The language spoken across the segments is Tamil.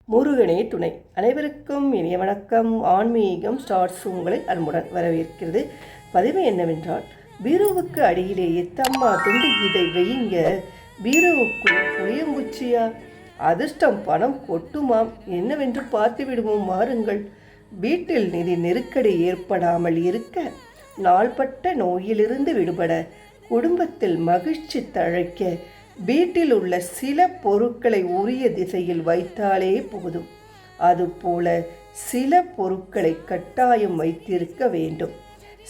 முருகனே துணை. அனைவருக்கும் இனிய வணக்கம். ஆன்மீகம் ஸ்டார்ஸ் உங்களை அன்புடன் வரவேற்கிறது. பதிவு என்னவென்றால், பீரோவுக்கு அடியிலே எத்தம்மா துண்டு இதை வையுங்க, பீரோவுக்குள் புளியங்குச்சியா, அதிர்ஷ்டம் பணம் கொட்டுமாம், என்னவென்று பார்த்து விடுவோம் வாருங்கள். வீட்டில் நிதி நெருக்கடி ஏற்படாமல் இருக்க, நாள்பட்ட நோயிலிருந்து விடுபட, குடும்பத்தில் மகிழ்ச்சி தழைக்க, வீட்டில் உள்ள சில பொருட்களை உரிய திசையில் வைத்தாலே போதும். அதுபோல சில பொருட்களை கட்டாயம் வைத்திருக்க வேண்டும்.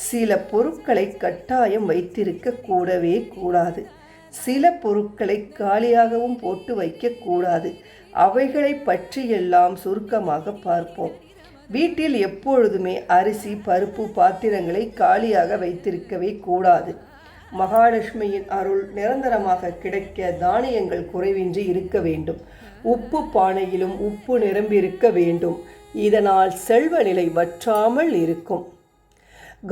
சில பொருட்களை கட்டாயம் வைத்திருக்க கூடவே கூடாது. சில பொருட்களை காலியாகவும் போட்டு வைக்கக்கூடாது. அவைகளை பற்றியெல்லாம் சுருக்கமாக பார்ப்போம். வீட்டில் எப்பொழுதுமே அரிசி, பருப்பு, பாத்திரங்களை காலியாக வைத்திருக்கவே கூடாது. மகாலட்சுமியின் அருள் நிரந்தரமாக கிடைக்க தானியங்கள் குறைவின்றி இருக்க வேண்டும். உப்பு பானையிலும் உப்பு நிரம்பியிருக்க வேண்டும். இதனால் செல்வ நிலை வற்றாமல் இருக்கும்.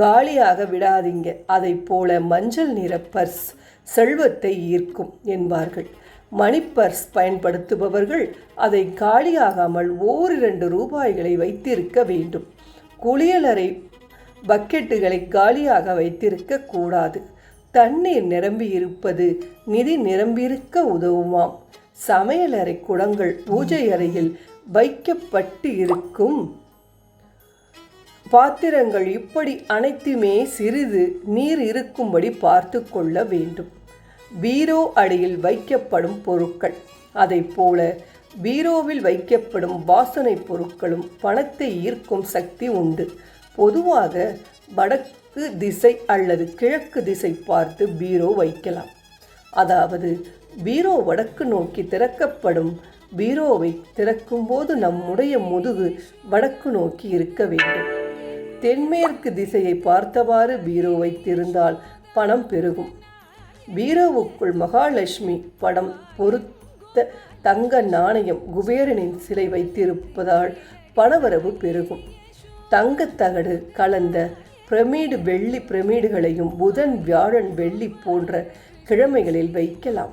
காலியாக விடாதீங்க. அதை போல மஞ்சள் நிற பர்ஸ் செல்வத்தை ஈர்க்கும் என்பார்கள். மணிப்பர்ஸ் பயன்படுத்துபவர்கள் அதை காலியாகாமல் 1-2 ரூபாய்களை வைத்திருக்க வேண்டும். குளியலறை பக்கெட்டுகளை காலியாக வைத்திருக்க கூடாது. தண்ணீர் நிரம்பி இருப்பது நிதி நிரம்பியிருக்க உதவுமாம். சமையலறை குடங்கள் பூஜை அறையில் வைக்கப்பட்டு இருக்கும். பாத்திரங்கள் இப்படி அனைத்துமே சிறிது நீர் இருக்கும்படி பார்த்து கொள்ள வேண்டும். பீரோ அடியில் வைக்கப்படும் பொருட்கள், அதை போல பீரோவில் வைக்கப்படும் வாசனை பொருட்களும் பணத்தை ஈர்க்கும் சக்தி உண்டு. பொதுவாக வடக்கு திசை அல்லது கிழக்கு திசை பார்த்து பீரோ வைக்கலாம். அதாவது பீரோ வடக்கு நோக்கி திறக்கப்படும். பீரோவை திறக்கும் போது நம்முடைய முதுகு வடக்கு நோக்கி இருக்க வேண்டும். தென்மேற்கு திசையை பார்த்தவாறு பீரோ வைத்திருந்தால் பணம் பெருகும். பீரோவுக்குள் மகாலட்சுமி படம் பொருத்த தங்க நாணயம், குபேரனின் சிலை வைத்திருப்பதால் பணவரவு பெருகும். தங்கத்தகடு கலந்த பிரமிடு, வெள்ளி பிரமிடுகளையும் புதன், வியாழன், வெள்ளி போன்ற கிழமைகளில் வைக்கலாம்.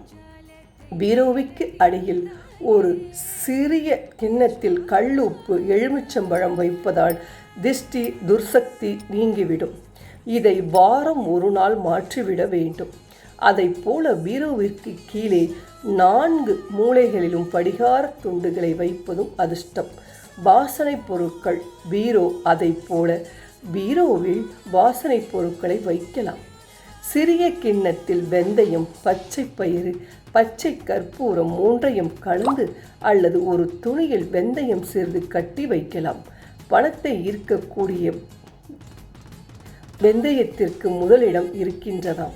பீரோவுக்கு அடியில் ஒரு சிறிய கிண்ணத்தில் கல்லுப்பு, எலுமிச்சம்பழம் வைப்பதால் திஷ்டி, துர்சக்தி நீங்கிவிடும். இதை வாரம் 1 நாள் மாற்றிவிட வேண்டும். அதை போல பீரோவிற்கு கீழே 4 மூலைகளிலும் படிகார துண்டுகளை வைப்பதும் அதிர்ஷ்டம். வாசனை பொருட்கள் பீரோ, அதை போல பீரோவில் வாசனை பொருட்களை வைக்கலாம். சிறிய கிண்ணத்தில் வெந்தயம், பச்சை பயிறு, பச்சை கற்பூரம் 3ஐயும் கலந்து அல்லது ஒரு துணியில் வெந்தயம் சிறிது கட்டி வைக்கலாம். பணத்தை ஈர்க்கக்கூடிய வெந்தயத்திற்கு முதலிடம் இருக்கின்றதாம்.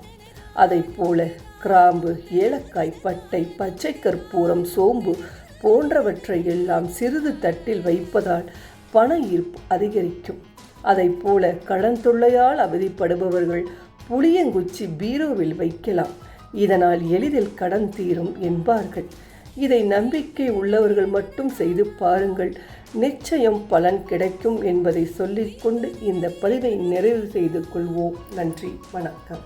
அதை போல கிராம்பு, ஏலக்காய், பட்டை, பச்சை கற்பூரம், சோம்பு போன்றவற்றை எல்லாம் சிறிது தட்டில் வைப்பதால் பண ஈர்ப்பு அதிகரிக்கும். அதை போல கடன் தொல்லையால் அவதிப்படுபவர்கள் புளியங்குச்சி பீரோவில் வைக்கலாம். இதனால் எளிதில் கடன் தீரும் என்பார்கள். இதை நம்பிக்கை உள்ளவர்கள் மட்டும் செய்து பாருங்கள், நிச்சயம் பலன் கிடைக்கும் என்பதை சொல்லிக்கொண்டு இந்த பதிவை நிறைவு செய்து கொள்வோம். நன்றி, வணக்கம்.